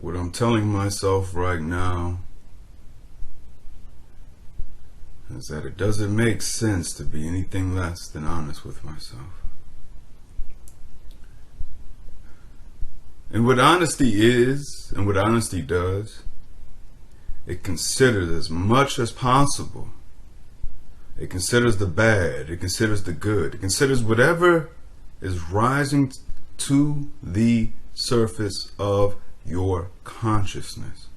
What I'm telling myself right now is that it doesn't make sense to be anything less than honest with myself. And what honesty is, and what honesty does, it considers as much as possible. It considers the bad, it considers the good, it considers whatever is rising to the surface of your consciousness.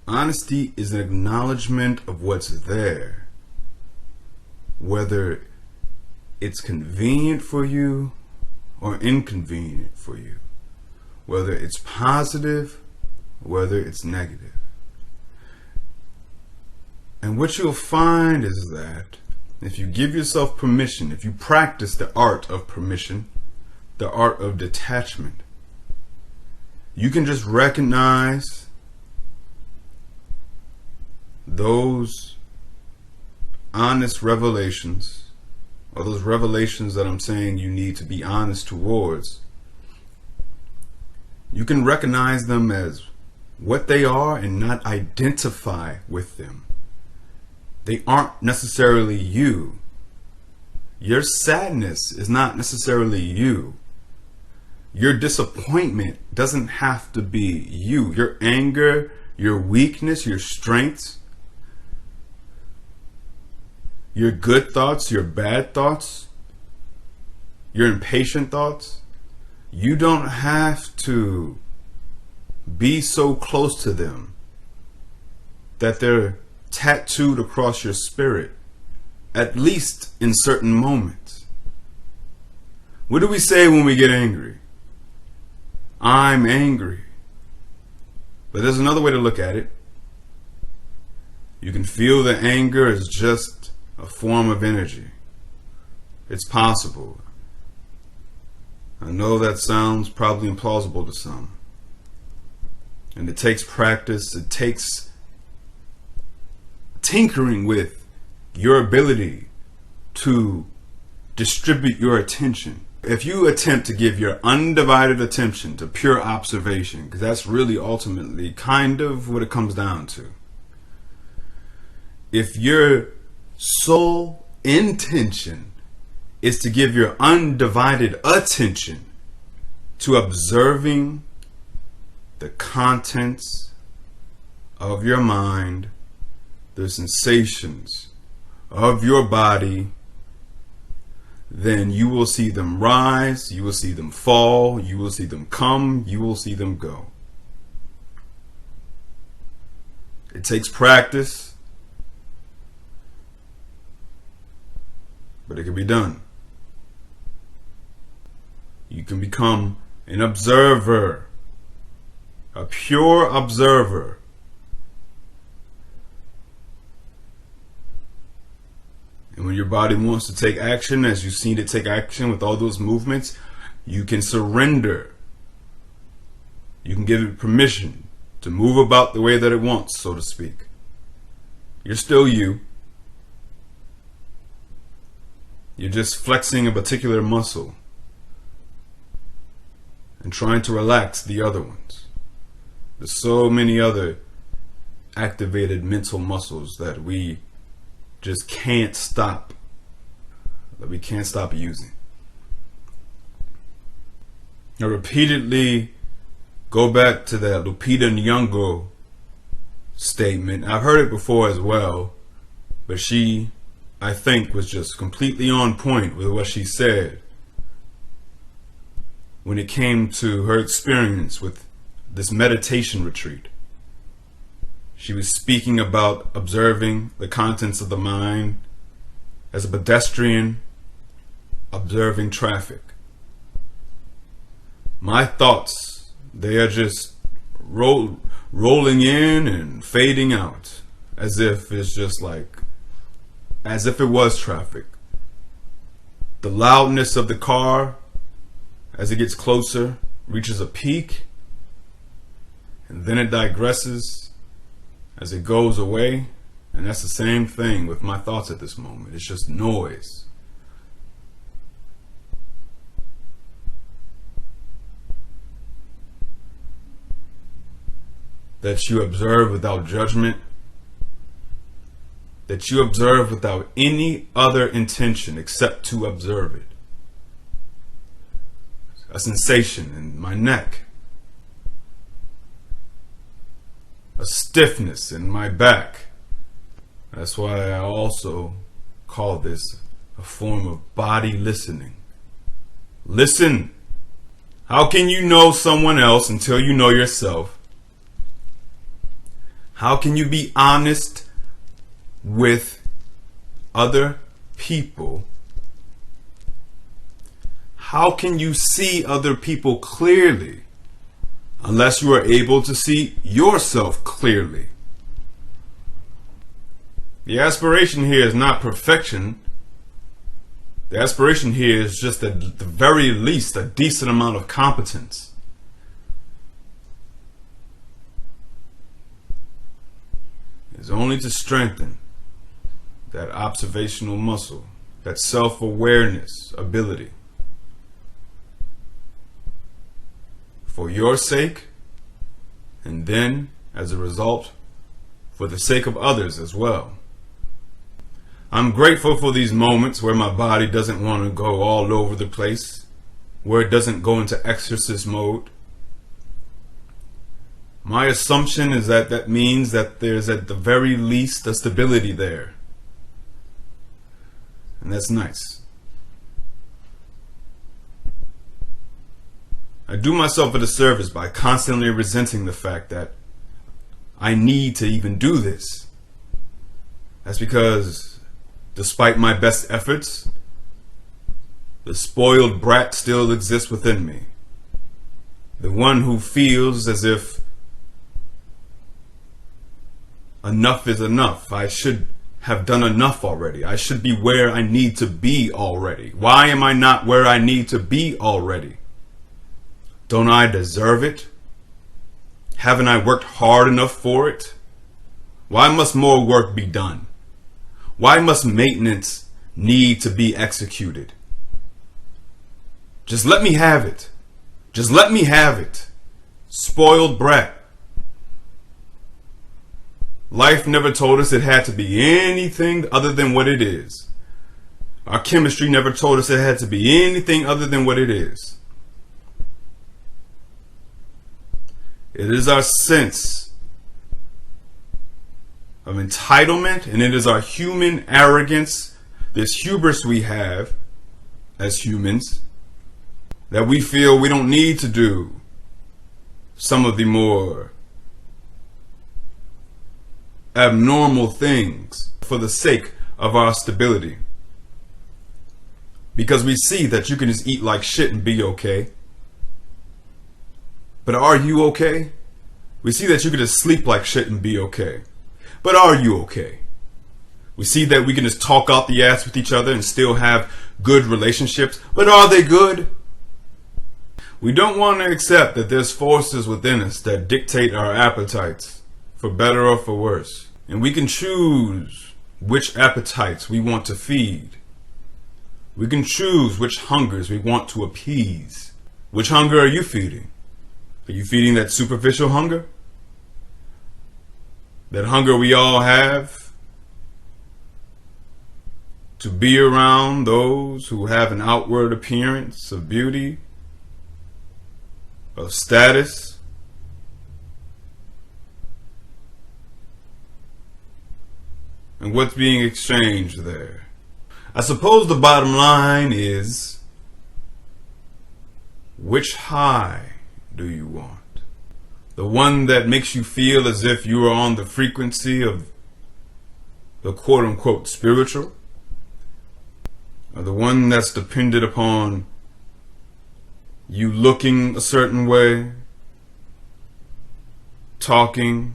Honesty is an acknowledgement of what's there, whether it's convenient for you or inconvenient for you, whether it's positive, whether it's negative. And what you'll find is that if you give yourself permission, if you practice the art of permission, the art of detachment, you can just recognize those honest revelations, or those revelations that I'm saying you need to be honest towards. You can recognize them as what they are and not identify with them. They aren't necessarily you. Your sadness is not necessarily you. Your disappointment doesn't have to be you. Your anger, your weakness, your strengths, your good thoughts, your bad thoughts, your impatient thoughts, you don't have to be so close to them that they're tattooed across your spirit, at least in certain moments. What do we say when we get angry? I'm angry. But there's another way to look at it. You can feel that anger is just a form of energy. It's possible. I know that sounds probably implausible to some. And it takes practice. It takes tinkering with your ability to distribute your attention. If you attempt to give your undivided attention to pure observation, because that's really ultimately kind of what it comes down to. If your sole intention is to give your undivided attention to observing the contents of your mind, the sensations of your body, then you will see them rise, you will see them fall, you will see them come, you will see them go. It takes practice, but it can be done. You can become an observer, a pure observer. And when your body wants to take action, as you've seen it take action with all those movements, you can surrender. You can give it permission to move about the way that it wants, so to speak. You're still you. You're just flexing a particular muscle and trying to relax the other ones. There's so many other activated mental muscles that we just can't stop, that we can't stop using. I repeatedly go back to that Lupita Nyong'o statement. I've heard it before as well, but she, I think, was just completely on point with what she said when it came to her experience with this meditation retreat. She was speaking about observing the contents of the mind as a pedestrian observing traffic. My thoughts, they are just rolling in and fading out, as if it's just like, as if it was traffic. The loudness of the car, as it gets closer, reaches a peak, and then it digresses as it goes away. And that's the same thing with my thoughts at this moment. It's just noise. that you observe without judgment, that you observe without any other intention except to observe it. A sensation in my neck, a stiffness in my back. That's why I also call this a form of body listening. Listen. How can you know someone else until you know yourself? How can you be honest with other people? How can you see other people clearly unless you are able to see yourself clearly? The aspiration here is not perfection. The aspiration here is just at the very least a decent amount of competence. It's only to strengthen that observational muscle, that self-awareness ability. For your sake, and then, as a result, for the sake of others as well. I'm grateful for these moments where my body doesn't want to go all over the place, where it doesn't go into exorcist mode. My assumption is that that means that there's at the very least a stability there. And that's nice. I do myself a disservice by constantly resenting the fact that I need to even do this. That's because, despite my best efforts, the spoiled brat still exists within me. The one who feels as if enough is enough. I should have done enough already. I should be where I need to be already. Why am I not where I need to be already? Don't I deserve it? Haven't I worked hard enough for it? Why must more work be done? Why must maintenance need to be executed? Just let me have it. Just let me have it. Spoiled brat. Life never told us it had to be anything other than what it is. Our chemistry never told us it had to be anything other than what it is. It is our sense of entitlement, and it is our human arrogance, this hubris we have as humans, that we feel we don't need to do some of the more abnormal things for the sake of our stability. Because we see that you can just eat like shit and be okay. But are you okay? We see that you can just sleep like shit and be okay. But are you okay? We see that we can just talk out the ass with each other and still have good relationships. But are they good? We don't want to accept that there's forces within us that dictate our appetites, for better or for worse. And we can choose which appetites we want to feed. We can choose which hungers we want to appease. Which hunger are you feeding? Are you feeding that superficial hunger? That hunger we all have to be around those who have an outward appearance of beauty, of status? And what's being exchanged there? I suppose the bottom line is, which high do you want? The one that makes you feel as if you are on the frequency of the quote-unquote spiritual? Or the one that's dependent upon you looking a certain way, talking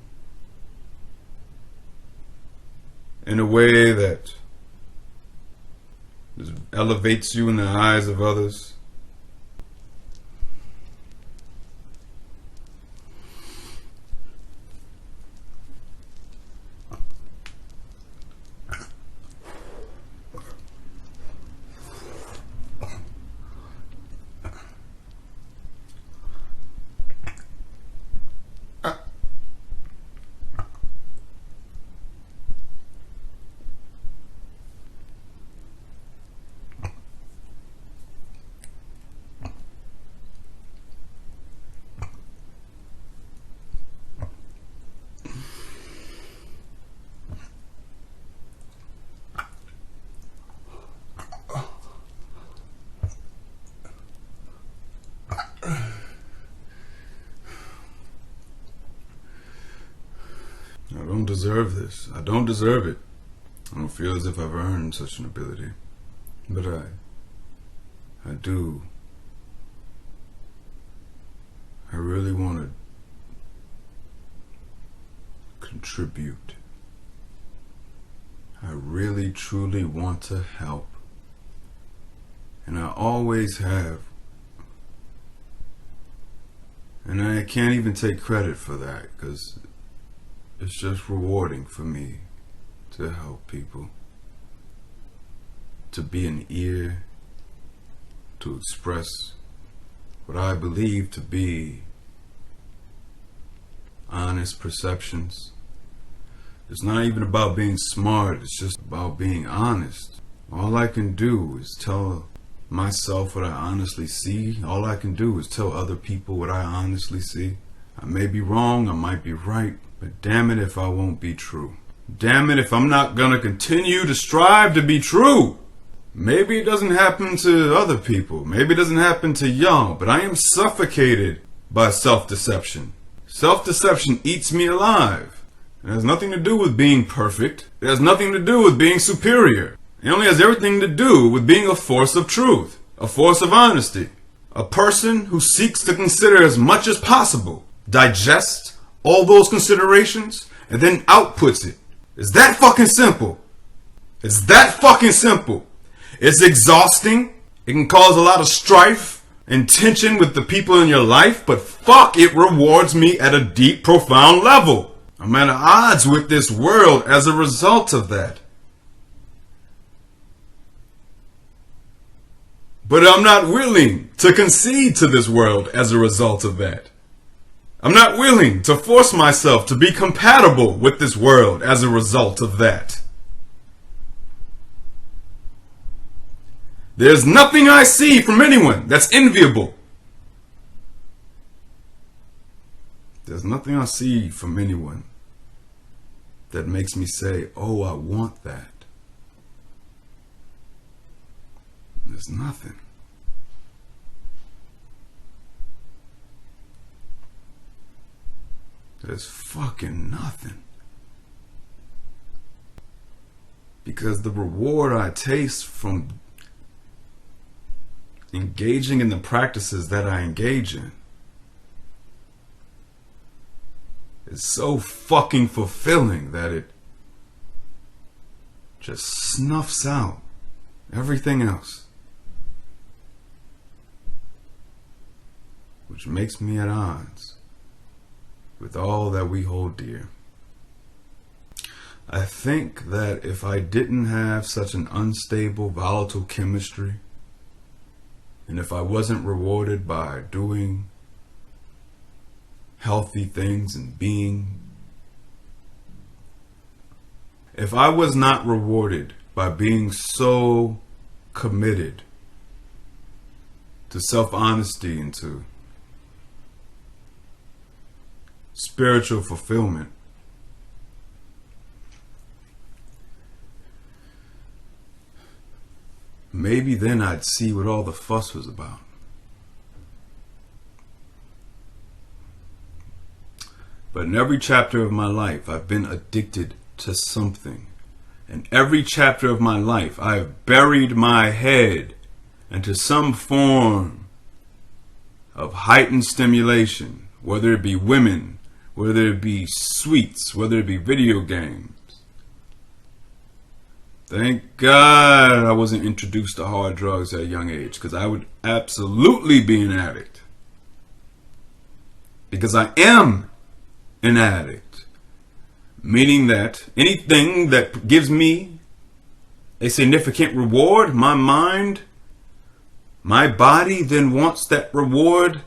in a way that elevates you in the eyes of others? don't deserve this. I don't deserve it. I don't feel as if I've earned such an ability. But I do. I really want to contribute. I really, truly want to help. And I always have. And I can't even take credit for that, because it's just rewarding for me to help people. To be an ear, to express what I believe to be honest perceptions. It's not even about being smart, it's just about being honest. All I can do is tell myself what I honestly see. All I can do is tell other people what I honestly see. I may be wrong, I might be right, but damn it if I won't be true. Damn it if I'm not gonna continue to strive to be true. Maybe it doesn't happen to other people, maybe it doesn't happen to y'all, but I am suffocated by self-deception. Self-deception eats me alive. It has nothing to do with being perfect. It has nothing to do with being superior. It only has everything to do with being a force of truth, a force of honesty. A person who seeks to consider as much as possible, digest all those considerations, and then outputs it. It's that fucking simple. It's that fucking simple. It's exhausting. It can cause a lot of strife and tension with the people in your life, but fuck, it rewards me at a deep, profound level. I'm at odds with this world as a result of that. But I'm not willing to concede to this world as a result of that. I'm not willing to force myself to be compatible with this world as a result of that. There's nothing I see from anyone that's enviable. There's nothing I see from anyone that makes me say, oh, I want that. There's nothing. There's fucking nothing. Because the reward I taste from engaging in the practices that I engage in is so fucking fulfilling that it just snuffs out everything else. Which makes me at odds with all that we hold dear. I think that if I didn't have such an unstable, volatile chemistry, and if I wasn't rewarded by doing healthy things and being, if I was not rewarded by being so committed to self-honesty and to spiritual fulfillment, maybe then I'd see what all the fuss was about. But in every chapter of my life, I've been addicted to something. In every chapter of my life, I have buried my head into some form of heightened stimulation, whether it be women, whether it be sweets, whether it be video games. Thank God I wasn't introduced to hard drugs at a young age, because I would absolutely be an addict. Because I am an addict. Meaning that anything that gives me a significant reward, my mind, my body then wants that reward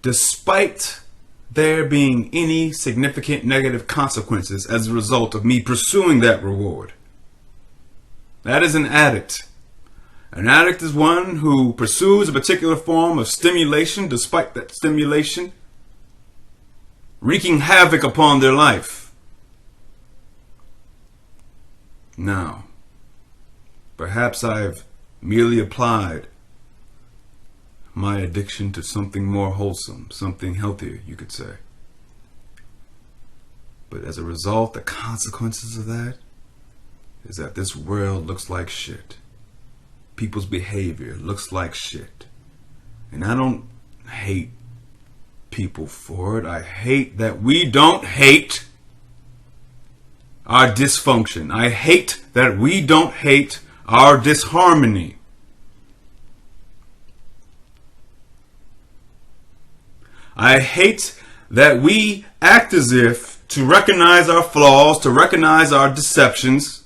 despite there being any significant negative consequences as a result of me pursuing that reward. That is an addict. An addict is one who pursues a particular form of stimulation despite that stimulation wreaking havoc upon their life. Now, perhaps I've merely applied my addiction to something more wholesome, something healthier, you could say. But as a result, the consequences of that is that this world looks like shit. People's behavior looks like shit. And I don't hate people for it. I hate that we don't hate our dysfunction. I hate that we don't hate our disharmony. I hate that we act as if to recognize our flaws, to recognize our deceptions,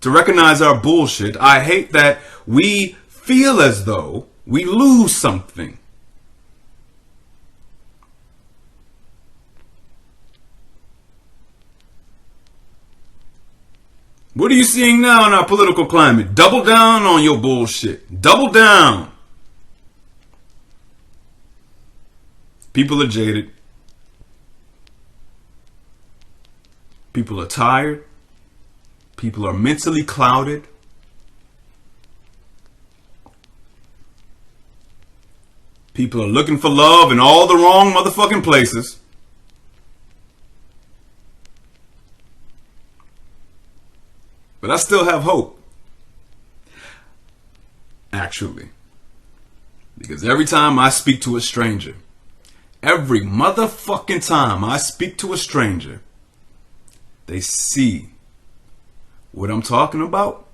to recognize our bullshit. I hate that we feel as though we lose something. What are you seeing now in our political climate? Double down on your bullshit. Double down. People are jaded. People are tired. People are mentally clouded. People are looking for love in all the wrong motherfucking places. But I still have hope. Actually. Because every time I speak to a stranger, every motherfucking time I speak to a stranger, they see what I'm talking about,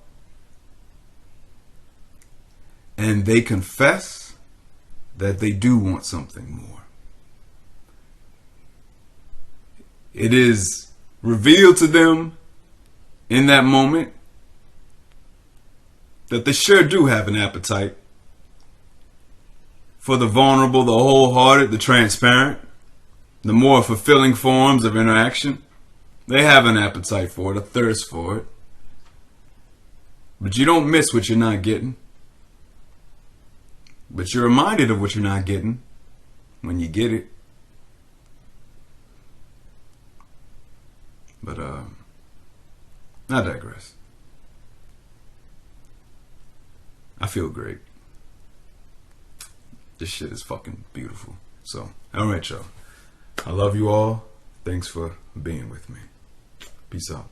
and they confess that they do want something more. It is revealed to them in that moment that they sure do have an appetite for the vulnerable, the wholehearted, the transparent, the more fulfilling forms of interaction. They have an appetite for it, a thirst for it. But you don't miss what you're not getting. But you're reminded of what you're not getting when you get it. But I digress. I feel great. This shit is fucking beautiful. So, alright, y'all. I love you all. Thanks for being with me. Peace out.